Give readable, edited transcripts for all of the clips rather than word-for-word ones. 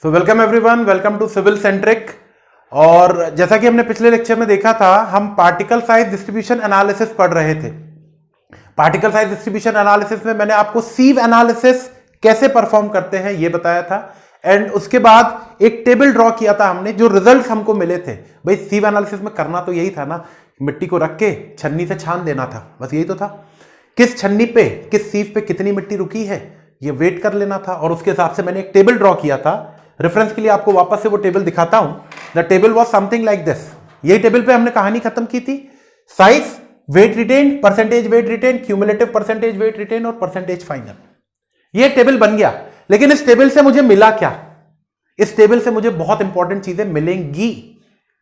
So welcome everyone, welcome to civil centric. और जैसा कि हमने पिछले लेक्चर में देखा था, हम पार्टिकल साइज डिस्ट्रीब्यूशन एनालिसिस पढ़ रहे थे। पार्टिकल साइज डिस्ट्रीब्यूशन एनालिसिस में मैंने आपको सीव एनालिसिस कैसे परफॉर्म करते हैं ये बताया था, एंड उसके बाद एक टेबल ड्रॉ किया था हमने, जो रिजल्ट्स हमको मिले थे। भाई सीव एनालिसिस में करना तो यही था ना, मिट्टी को रख के छन्नी से छान देना था, बस यही तो था। किस छन्नी पे, किस सीव पे कितनी मिट्टी रुकी है ये वेट कर लेना था, और उसके हिसाब से मैंने एक टेबल ड्रॉ किया था। रेफरेंस के लिए आपको वापस से वो टेबल दिखाता हूं। The table was something like this. यही टेबल पे हमने कहानी खत्म की थी। Size, weight retained, percentage weight retained, cumulative percentage weight retained और परसेंटेज फाइनल। ये टेबल बन गया। लेकिन इस टेबल से मुझे मिला क्या? इस टेबल से मुझे बहुत इंपॉर्टेंट चीजें मिलेंगी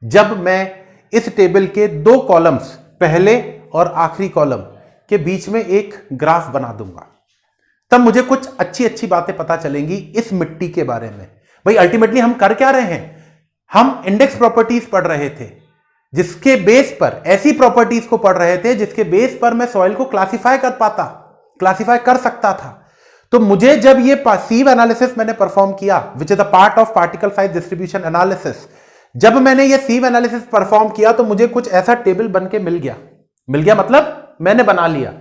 जब मैं इस टेबल के दो कॉलम्स, पहले और आखिरी कॉलम के बीच में एक ग्राफ बना दूंगा। तब मुझे कुछ अच्छी अच्छी बातें पता चलेंगी इस मिट्टी के बारे में। भाई अल्टीमेटली हम कर क्या रहे हैं? हम इंडेक्स प्रॉपर्टीज पढ़ रहे थे, जिसके बेस पर, ऐसी प्रॉपर्टीज को पढ़ रहे थे जिसके बेस पर मैं सॉइल को क्लासिफाई कर सकता था। तो मुझे जब ये सीव एनालिसिस मैंने परफॉर्म किया, which is a part of particle size distribution analysis, जब मैंने ये सीव एनालिसिस परफॉर्म किया तो मुझे कुछ ऐसा टेबल बन के मिल गया मतलब मैंने बना लिया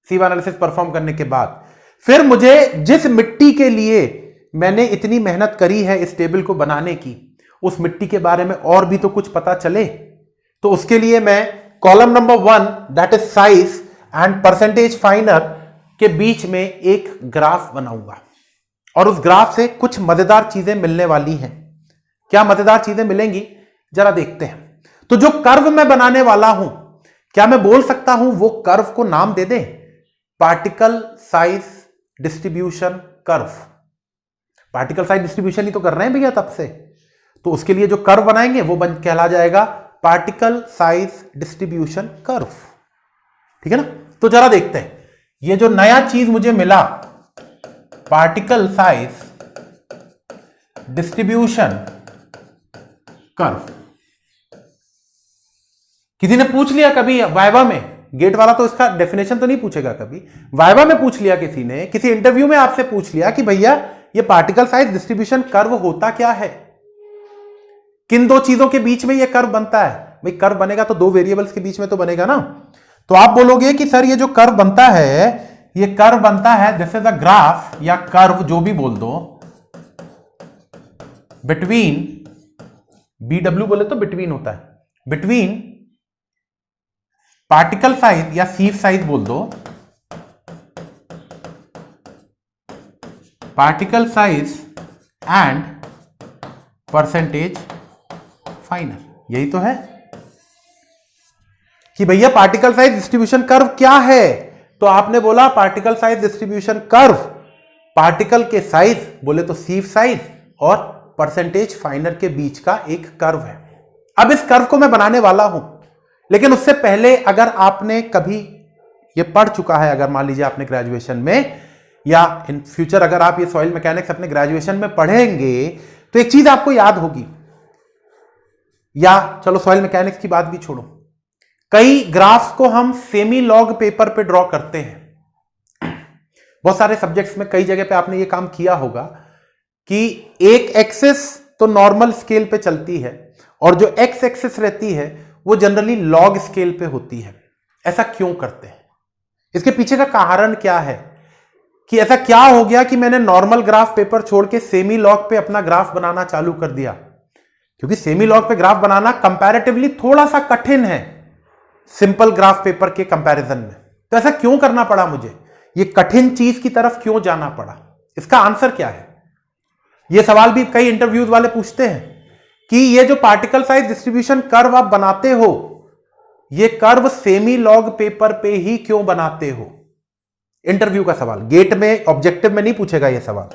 सीव एनालिसिस परफॉर्म करने के बाद। फिर मुझे जिस मिट्टी के लिए मैंने इतनी मेहनत करी है इस टेबल को बनाने की, उस मिट्टी के बारे में और भी तो कुछ पता चले। तो उसके लिए मैं column number 1 that is size and percentage final के बीच में एक ग्राफ बनाऊंगा, और उस ग्राफ से कुछ मजेदार चीजें मिलने वाली हैं। क्या मजेदार चीजें मिलेंगी जरा देखते हैं। तो जो कर्व मैं बनाने वाला हूं, क्या मैं बोल सकता हूं वो कर्व को नाम दे दें? Particle size distribution curve. Particle size distribution ही तो कर रहे हैं भैया तब से, तो उसके लिए जो कर्व बनाएंगे वो कहला जाएगा पार्टिकल साइज डिस्ट्रीब्यूशन कर्व। ठीक है ना? तो जरा देखते हैं ये जो नया चीज मुझे मिला, पार्टिकल साइज डिस्ट्रीब्यूशन कर्व। किसी ने पूछ लिया कभी वाइवा में? गेट वाला तो इसका डेफिनेशन तो नहीं पूछेगा कभी। वाइवा में पूछ लिया किसी ने, किसी इंटरव्यू में आपसे पूछ लिया कि भैया ये पार्टिकल साइज डिस्ट्रीब्यूशन कर्व होता क्या है? किन दो चीजों के बीच में ये कर्व बनता है? भाई कर्व बनेगा तो दो वेरिएबल्स के बीच में तो बनेगा ना। तो आप बोलोगे कि सर ये जो कर्व बनता है, ये कर्व बनता है दिस इज अ ग्राफ या कर्व, जो भी बोल दो, बिटवीन, BW बोले तो बिटवीन होता है, बिटवीन पार्टिकल साइज या सीव साइज बोल दो, particle size and percentage final. यही तो है कि भैया पार्टिकल साइज डिस्ट्रीब्यूशन कर्व क्या है? तो आपने बोला particle size distribution curve particle के साइज बोले तो सीव साइज और परसेंटेज फाइनल के बीच का एक कर्व है। अब इस कर्व को मैं बनाने वाला हूं, लेकिन उससे पहले अगर आपने कभी ये पढ़ चुका है, अगर मान लीजिए आपने ग्रेजुएशन में या इन फ्यूचर अगर आप ये सॉइल मैकेनिक्स अपने ग्रेजुएशन में पढ़ेंगे, तो एक चीज आपको याद होगी, या चलो सॉइल मैकेनिक्स की बात भी छोड़ो, कई ग्राफ्स को हम सेमी लॉग पेपर पे ड्रॉ करते हैं। बहुत सारे सब्जेक्ट्स में कई जगह पे आपने ये काम किया होगा कि एक एक्सिस तो नॉर्मल स्केल पे चलती है, और जो एक्स एक्सिस रहती है वो जनरली लॉग स्केल पे होती है। ऐसा क्यों करते हैं? इसके पीछे का कारण क्या है कि ऐसा क्या हो गया कि मैंने नॉर्मल ग्राफ पेपर छोड़ के सेमी लॉग पे अपना ग्राफ बनाना चालू कर दिया? क्योंकि सेमी लॉग पे ग्राफ बनाना कंपैरेटिवली थोड़ा सा कठिन है सिंपल ग्राफ पेपर के कंपैरिजन में। तो ऐसा क्यों करना पड़ा मुझे? ये कठिन चीज की तरफ क्यों जाना पड़ा? इसका आंसर क्या है? ये सवाल भी कई इंटरव्यूज वाले पूछते हैं कि ये जो पार्टिकल साइज डिस्ट्रीब्यूशन कर्व आप बनाते हो, ये कर्व सेमी लॉग पेपर पे ही क्यों बनाते हो? इंटरव्यू का सवाल, गेट में ऑब्जेक्टिव में नहीं पूछेगा ये सवाल।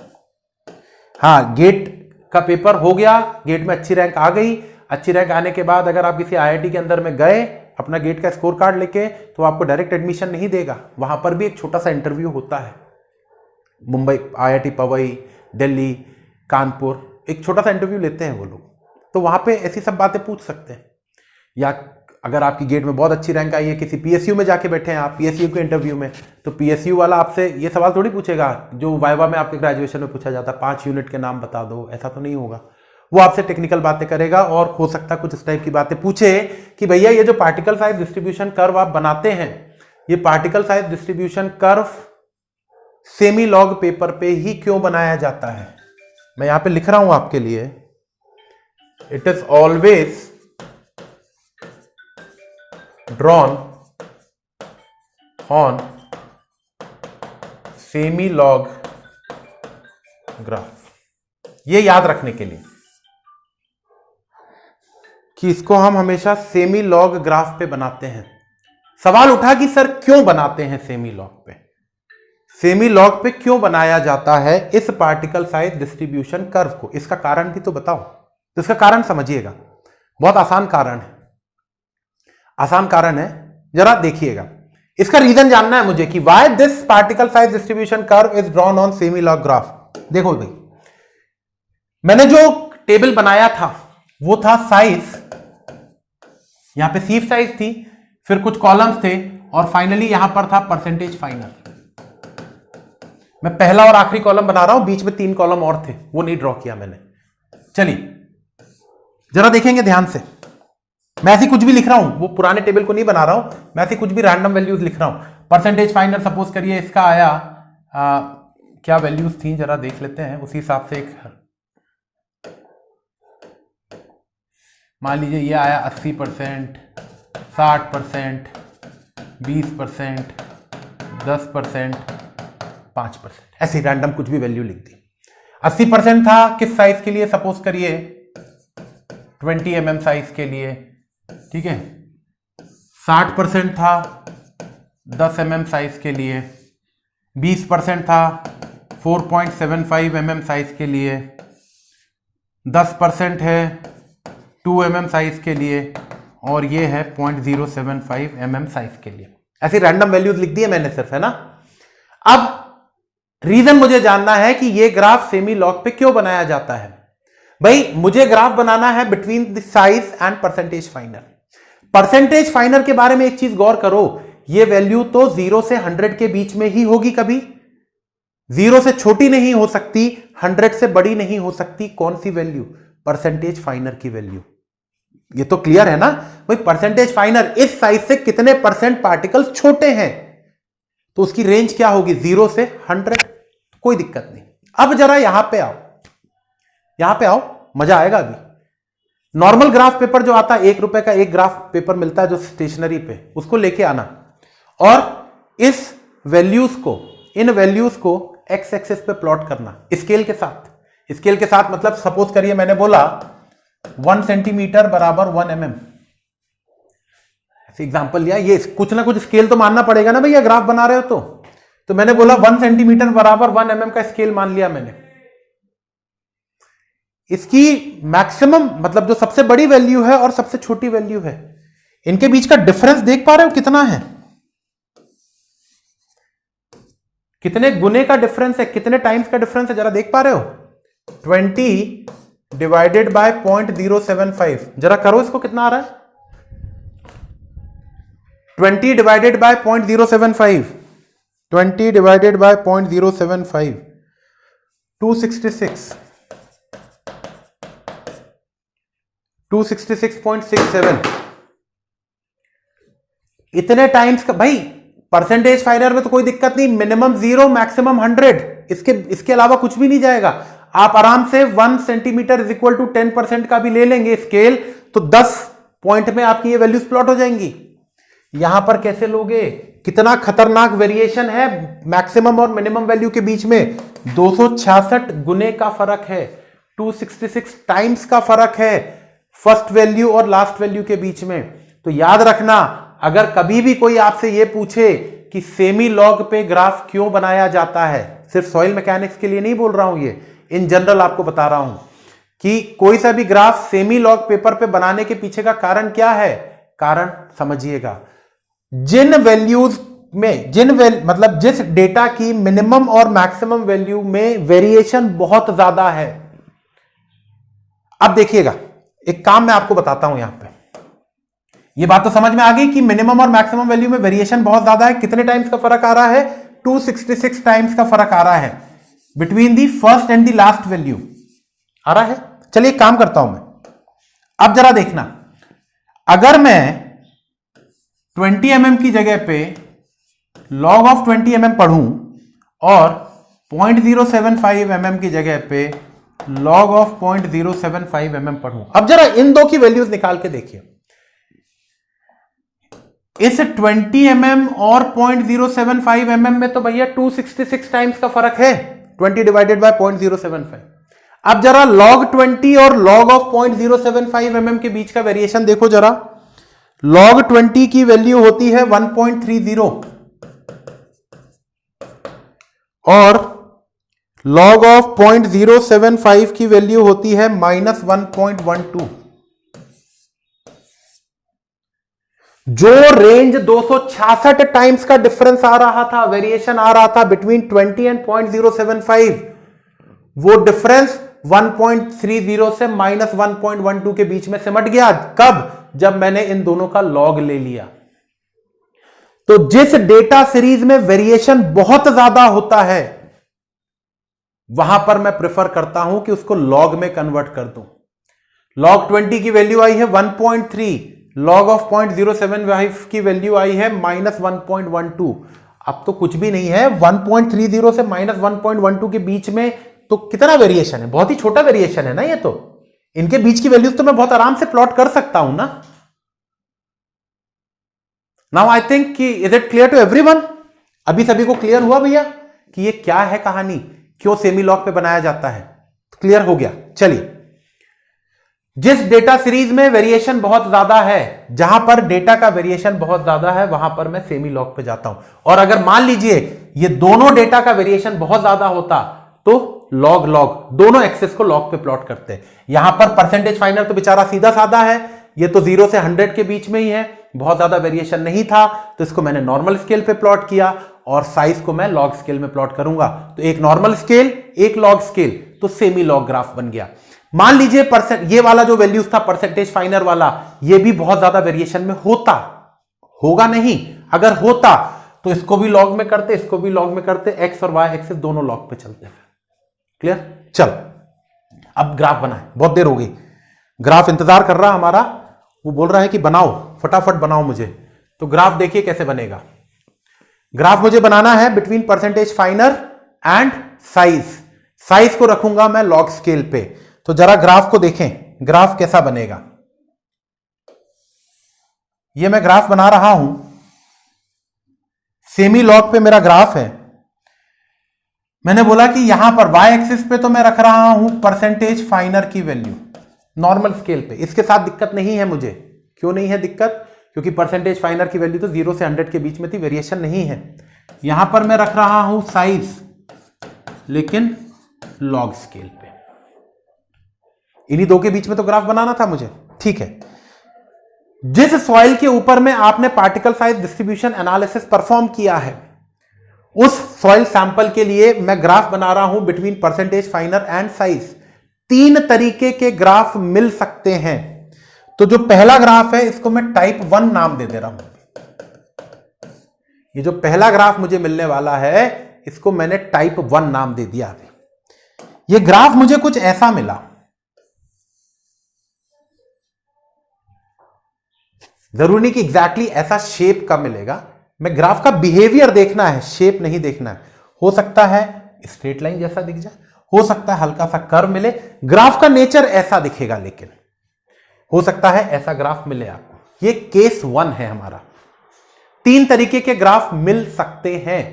हाँ, गेट का पेपर हो गया, गेट में अच्छी रैंक आ गई, अच्छी रैंक आने के बाद अगर आप किसी IIT के अंदर में गए अपना गेट का स्कोर कार्ड लेके, तो आपको डायरेक्ट एडमिशन नहीं देगा। वहां पर भी एक छोटा सा इंटरव्यू होता है। मुंबई, IIT पवई, दिल्ली, कानपुर, एक छोटा सा इंटरव्यू लेते हैं वो लोग। तो वहां पे ऐसी सब बातें पूछ सकते हैं। या अगर आपकी गेट में बहुत अच्छी रैंक आई है, किसी पीएसयू में जाके बैठे हैं आप, पीएसयू के इंटरव्यू में, तो पीएसयू वाला आपसे ये सवाल थोड़ी पूछेगा जो वाइवा में आपके ग्रेजुएशन में पूछा जाता है, 5 यूनिट के नाम बता दो, ऐसा तो नहीं होगा। वो आपसे टेक्निकल बातें करेगा और हो सकता है कुछ इस टाइप की बातें पूछे कि भैया ये जो पार्टिकल साइज डिस्ट्रीब्यूशन कर्व आप बनाते हैं, ये particle size distribution curve semi log paper पे ही क्यों बनाया जाता है। मैं यहां पे लिख रहा हूं आपके लिए, it is always drawn on semi log graph. ये याद रखने के लिए कि इसको हम हमेशा सेमी लॉग ग्राफ पे बनाते हैं। सवाल उठा कि सर क्यों बनाते हैं सेमी लॉग पे, सेमी लॉग पे क्यों बनाया जाता है इस पार्टिकल साइज डिस्ट्रीब्यूशन कर्व को, इसका कारण भी तो बताओ। तो इसका कारण समझिएगा, बहुत आसान कारण है, आसान कारण है, जरा देखिएगा। इसका रीजन जानना है मुझे कि why this particle size distribution curve is drawn on semi log graph. देखो भाई, मैंने जो टेबल बनाया था वो था साइज, यहां पे सीफ साइज थी, फिर कुछ कॉलम्स थे और फाइनली यहां पर था परसेंटेज फाइनल। मैं पहला और आखिरी कॉलम बना रहा हूं, बीच में 3 कॉलम और थे, वो नहीं ड्रॉ किया मैंने। चलिए जरा देखेंगे ध्यान से, मैं ऐसी कुछ भी लिख रहा हूं, वो पुराने टेबल को नहीं बना रहा हूं, मैं ऐसी कुछ भी रैंडम वैल्यूज लिख रहा हूं। परसेंटेज फाइनल सपोज करिए इसका आया क्या वैल्यूज थी जरा देख लेते हैं, उसी हिसाब से एक मान लीजिए ये आया 80%, 60%, 20%, 10%, 5%, ऐसी रैंडम कुछ भी वैल्यू लिख दी। 80% था किस साइज के लिए, सपोज करिए 20 mm साइज के लिए, ठीक है। 60% था 10 mm साइज के लिए, 20% था 4.75 mm साइज के लिए, 10% है 2 mm साइज के लिए और ये है 0.075 mm साइज के लिए। ऐसी रैंडम वैल्यूज लिख दी है मैंने सिर्फ, है ना। अब रीजन मुझे जानना है कि ये ग्राफ सेमी लॉग पे क्यों बनाया जाता है। भाई मुझे ग्राफ बनाना है between the size and percentage final. Percentage final के बारे में एक चीज गौर करो, ये वैल्यू तो 0 से 100 के बीच में ही होगी, कभी 0 से छोटी नहीं हो सकती, 100 से बड़ी नहीं हो सकती। कौन सी वैल्यू, परसेंटेज फाइनल की वैल्यू। ये तो क्लियर है ना भाई, परसेंटेज फाइनल इस साइज से कितने परसेंट पार्टिकल्स छोटे हैं, तो उसकी रेंज क्या होगी 0 से 100। कोई दिक्कत नहीं। अब जरा यहां पे आओ, यहां पे आओ, मजा आएगा अभी। नॉर्मल ग्राफ पेपर जो आता है, 1 रुपए का एक ग्राफ पेपर मिलता है जो स्टेशनरी पे, उसको लेके आना और इस वैल्यूज को, इन वैल्यूज को एक्स एक्सिस पे प्लॉट करना स्केल के साथ। स्केल के साथ मतलब सपोज करिए मैंने बोला 1 सेंटीमीटर बराबर 1 mm, ऐसे एग्जांपल लिया। ये कुछ ना कुछ स्केल तो मानना पड़ेगा ना भैया, ग्राफ बना रहे हो तो मैंने बोला 1 सेंटीमीटर बराबर 1 mm का स्केल मान लिया मैंने। इसकी मैक्सिमम मतलब जो सबसे बड़ी वैल्यू है और सबसे छोटी वैल्यू है, इनके बीच का डिफरेंस देख पा रहे हो कितना है, कितने गुने का डिफरेंस है, कितने टाइम्स का डिफरेंस है, जरा देख पा रहे हो। 20 डिवाइडेड बाय 0.075, जरा करो इसको, कितना आ रहा है 20 डिवाइडेड बाय 0.075, 20 डिवाइडेड बाय 0.075, 266, 266.67। इतने टाइम्स का भाई। परसेंटेज फाइनल में तो कोई दिक्कत नहीं, मिनिमम 0 मैक्सिमम 100, इसके अलावा कुछ भी नहीं जाएगा। आप आराम से 1 सेंटीमीटर इज इक्वल टू 10% का भी ले लेंगे स्केल, तो 10 पॉइंट में आपकी ये वैल्यूज प्लॉट हो जाएंगी। यहां पर कैसे लोगे, कितना खतरनाक वेरिएशन है मैक्सिमम और मिनिमम वैल्यू के बीच में। 266 गुने का फर्क है, 266 टाइम्स का फर्क है फर्स्ट वैल्यू और लास्ट वैल्यू के बीच में। तो याद रखना, अगर कभी भी कोई आपसे यह पूछे कि सेमी लॉग पे ग्राफ क्यों बनाया जाता है, सिर्फ सॉइल मैकेनिक्स के लिए नहीं बोल रहा हूं, ये इन जनरल आपको बता रहा हूं कि कोई सा भी ग्राफ सेमी लॉग पेपर पे बनाने के पीछे का कारण क्या है। कारण समझिएगा, जिन वैल्यूज में मतलब जिस डेटा की मिनिमम और मैक्सिमम वैल्यू में वेरिएशन बहुत ज्यादा है। अब देखिएगा, एक काम मैं आपको बताता हूं, ये बात तो समझ में आ गई कि मिनिमम और मैक्सिमम वैल्यू में वेरिएशन बहुत ज्यादा है। कितने टाइम्स का फर्क आ रहा है? 266 टाइम्स का फर्क आ रहा है between the first and the last value आ रहा है। चलिए काम करता हूं मैं। अब जरा देखना, अगर मैं 20 mm की जगह पे log ऑफ 20 mm पढ़ूं और 0.075 mm की जगह पे log ऑफ 0.075 mm पढ़ूं, अब जरा इन दो की वैल्यूज निकाल के देखिए। इस 20 mm और 0.075 mm में तो भैया 266 टाइम्स का फर्क है, 20 डिवाइडेड बाय 0.075। अब जरा log 20 और log ऑफ 0.075 mm के बीच का वेरिएशन देखो जरा। log 20 की वैल्यू होती है 1.30 और log ऑफ 0.075 की वैल्यू होती है -1.12। जो रेंज 266 टाइम्स का डिफरेंस आ रहा था, वेरिएशन आ रहा था बिटवीन 20 एंड 0.075, वो डिफरेंस 1.30 से -1.12 के बीच में सिमट गया। कब? जब मैंने इन दोनों का लॉग ले लिया। तो जिस डेटा सीरीज में वेरिएशन बहुत ज्यादा होता है वहां पर मैं प्रेफर करता हूं कि उसको लॉग में कन्वर्ट कर दूं। log 20 की वैल्यू आई है 1.3, log ऑफ 0.075 की वैल्यू आई है -1.12। अब तो कुछ भी नहीं है, 1.30 से -1.12 के बीच में तो कितना वेरिएशन है? बहुत ही छोटा वेरिएशन है ना ये तो। इनके बीच की वैल्यूज तो मैं बहुत आराम से प्लॉट कर सकता हूं ना। नाउ आई थिंक कि is it clear to everyone? अभी सभी को क्लियर हुआ भैया कि ये क्या है कहानी, क्यों सेमी लॉग पे बनाया जाता है? क्लियर हो गया। चलिए, जिस डेटा सीरीज में वेरिएशन बहुत ज्यादा है, जहां पर डेटा का वेरिएशन बहुत ज्यादा है, वहां पर मैं सेमी लॉग पे जाता हूं। और अगर मान लीजिए ये दोनों डेटा का वेरिएशन बहुत ज्यादा होता तो लॉग लॉग दोनों एक्सेस को लॉग पे प्लॉट करते हैं। यहां पर परसेंटेज फाइनर तो बेचारा सीधा साधा है, ये तो 0 से 100 के बीच में ही है, बहुत ज्यादा वेरिएशन नहीं था, तो इसको मैंने नॉर्मल स्केल पे प्लॉट किया और साइज को मैं लॉग स्केल में प्लॉट करूंगा। तो एक नॉर्मल स्केल, एक लॉग स्केल, तो सेमी लॉग ग्राफ बन गया। मान लीजिए ये वाला जो वैल्यूज था परसेंटेज फाइनर वाला, ये भी बहुत ज्यादा वेरिएशन में होता, होगा नहीं, अगर होता तो इसको भी लॉग में करते, इसको भी लॉग में करते, एक्स और वाई एक्सिस दोनों लॉग पे चलते हैं। क्लियर? चल अब ग्राफ बनाए, बहुत देर हो गई, ग्राफ इंतजार कर रहा हमारा, वो बोल रहा है कि बनाओ, फटाफट बनाओ मुझे। तो ग्राफ देखिए कैसे बनेगा। ग्राफ मुझे बनाना है between percentage फाइनर and size. Size को रखूंगा मैं लॉग स्केल पे। तो जरा ग्राफ को देखें, ग्राफ कैसा बनेगा। ये मैं ग्राफ बना रहा हूं, सेमी लॉग पे मेरा ग्राफ है। मैंने बोला कि यहां पर y एक्सिस पे तो मैं रख रहा हूं परसेंटेज फाइनर की वैल्यू नॉर्मल स्केल पे। इसके साथ दिक्कत नहीं है मुझे। क्यों नहीं है दिक्कत? क्योंकि परसेंटेज फाइनर की वैल्यू तो 0 से 100 के बीच में थी, वेरिएशन नहीं है। यहां पर मैं रख रहा हूं साइज, लेकिन लॉग स्केल पे। इन्हीं दो के बीच में तो ग्राफ बनाना था मुझे, ठीक है। जिस सॉइल के ऊपर में आपने particle size distribution analysis perform किया है, उस सॉइल सैंपल के लिए मैं ग्राफ बना रहा हूं बिटवीन परसेंटेज फाइनर एंड साइज। 3 तरीके के ग्राफ मिल सकते हैं। तो जो पहला ग्राफ है इसको मैं टाइप 1 नाम दे दे रहा हूं। ये जो पहला ग्राफ मुझे मिलने वाला है इसको मैंने टाइप 1 नाम दे दिया। ये ग्राफ मुझे कुछ ऐसा मिला, जरूरी नहीं कि एग्जैक्टली ऐसा शेप का मिलेगा, मैं ग्राफ का बिहेवियर देखना है, शेप नहीं देखना है। हो सकता है स्ट्रेट लाइन जैसा दिख जाए, हो सकता है हल्का सा कर्व मिले, ग्राफ का नेचर ऐसा दिखेगा, लेकिन हो सकता है ऐसा ग्राफ मिले आपको। ये केस 1 है हमारा। 3 तरीके के ग्राफ मिल सकते हैं।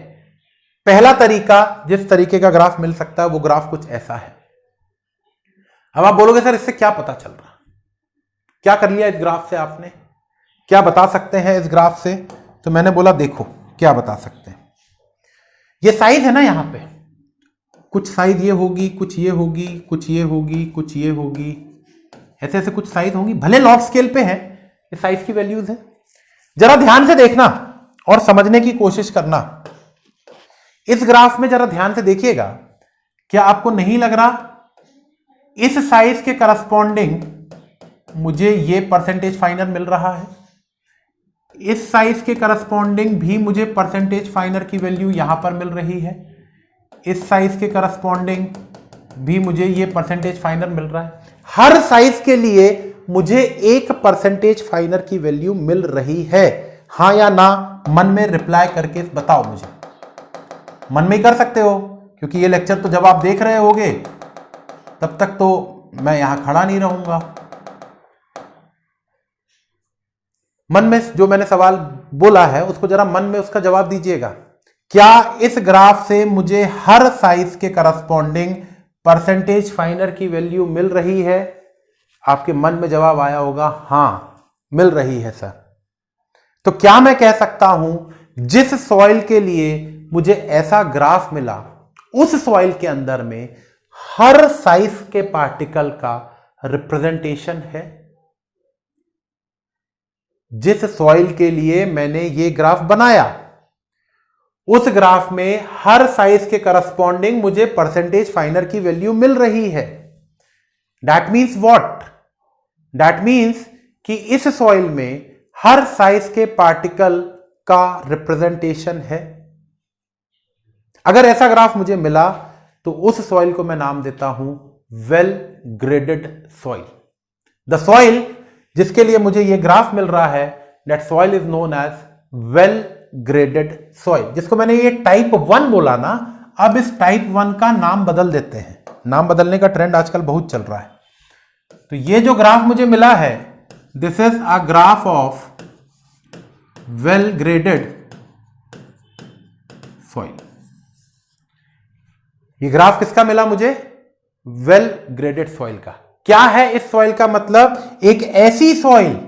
पहला तरीका, जिस तरीके का ग्राफ मिल सकता है वो ग्राफ कुछ ऐसा है। अब आप बोलोगे सर इससे क्या पता चल रहा, क्या कर लिया इस ग्राफ से आपने, क्या बता सकते हैं इस ग्राफ से? तो मैंने बोला देखो क्या बता सकते हैं। ये साइज है ना, यहां पे कुछ साइज ये होगी, कुछ ये होगी, कुछ ये होगी, कुछ ये होगी, ऐसे ऐसे कुछ साइज होंगी, भले लॉग स्केल पे है, ये साइज की वैल्यूज है। जरा ध्यान से देखना और समझने की कोशिश करना। इस ग्राफ में जरा ध्यान से देखिएगा, क्या आपको नहीं लग रहा इस साइज के करस्पॉन्डिंग मुझे ये परसेंटेज फाइनर मिल रहा है? इस साइज के करस्पॉन्डिंग भी मुझे परसेंटेज फाइनर की वैल्यू यहां पर मिल रही है, इस साइज के करस्पॉन्डिंग भी मुझे ये परसेंटेज फाइनर मिल रहा है। हर साइज के लिए मुझे एक परसेंटेज फाइनर की वैल्यू मिल रही है, हां या ना? मन में रिप्लाई करके बताओ मुझे, मन में ही कर सकते हो, क्योंकि ये लेक्चर तो जब आप देख रहे होगे तब तक तो मैं यहां खड़ा नहीं रहूंगा। मन में जो मैंने सवाल बोला है उसको जरा मन में उसका जवाब दीजिएगा। क्या इस ग्राफ से मुझे हर साइज के करस्पॉन्डिंग परसेंटेज फाइनर की वैल्यू मिल रही है? आपके मन में जवाब आया होगा हां मिल रही है सर। तो क्या मैं कह सकता हूं जिस सॉइल के लिए मुझे ऐसा ग्राफ मिला उस सॉइल के अंदर में हर साइज के पार्टिकल का रिप्रेजेंटेशन है? जिस सॉइल के लिए मैंने ये ग्राफ बनाया उस ग्राफ में हर साइज के करस्पॉन्डिंग मुझे परसेंटेज फाइनर की वैल्यू मिल रही है। That means what? That means कि इस सॉइल में हर साइज के पार्टिकल का रिप्रेजेंटेशन है। अगर ऐसा ग्राफ मुझे मिला तो उस सॉइल को मैं नाम देता हूं well graded soil. The soil जिसके लिए मुझे यह ग्राफ मिल रहा है, that soil is known as well graded soil. जिसको मैंने ये टाइप 1 बोला ना, अब इस टाइप 1 का नाम बदल देते हैं। नाम बदलने का ट्रेंड आजकल बहुत चल रहा है। तो ये जो ग्राफ मुझे मिला है, this is a graph of well graded soil. ये ग्राफ किसका मिला मुझे? वेल ग्रेडेड सॉइल का। क्या है इस सॉइल का मतलब? एक ऐसी सॉइल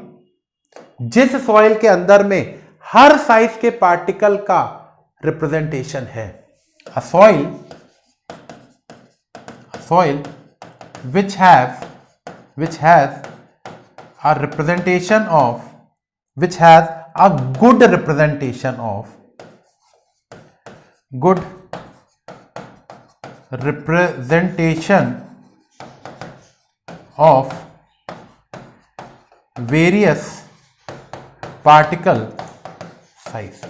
जिस सॉइल के अंदर में हर साइज के पार्टिकल का रिप्रेजेंटेशन है। अ soil which has a representation of, which has a good representation of various particle size।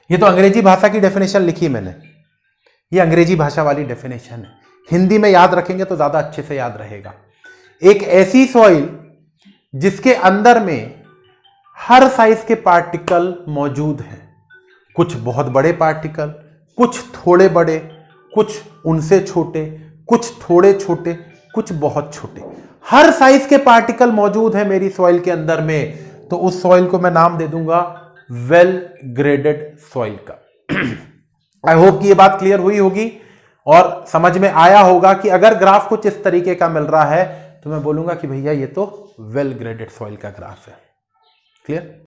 ये तो अंग्रेजी भाषा की डेफिनेशन लिखी मैंने, ये अंग्रेजी भाषा वाली डेफिनेशन है। हिंदी में याद रखेंगे तो ज्यादा अच्छे से याद रहेगा। एक ऐसी सॉइल जिसके अंदर में हर साइज के पार्टिकल मौजूद हैं, कुछ बहुत बड़े पार्टिकल, कुछ थोड़े बड़े, कुछ उनसे छोटे, कुछ थोड़े छोटे, कुछ बहुत छोटे, हर साइज के पार्टिकल मौजूद है मेरी सॉइल के अंदर में। तो उस सॉइल को मैं नाम दे दूंगा वेल ग्रेडेड सॉइल का। आई होप कि ये बात क्लियर हुई होगी और समझ में आया होगा कि अगर ग्राफ कुछ इस तरीके का मिल रहा है तो मैं बोलूंगा कि भैया ये तो वेल ग्रेडेड सॉइल का ग्राफ है। क्लियर?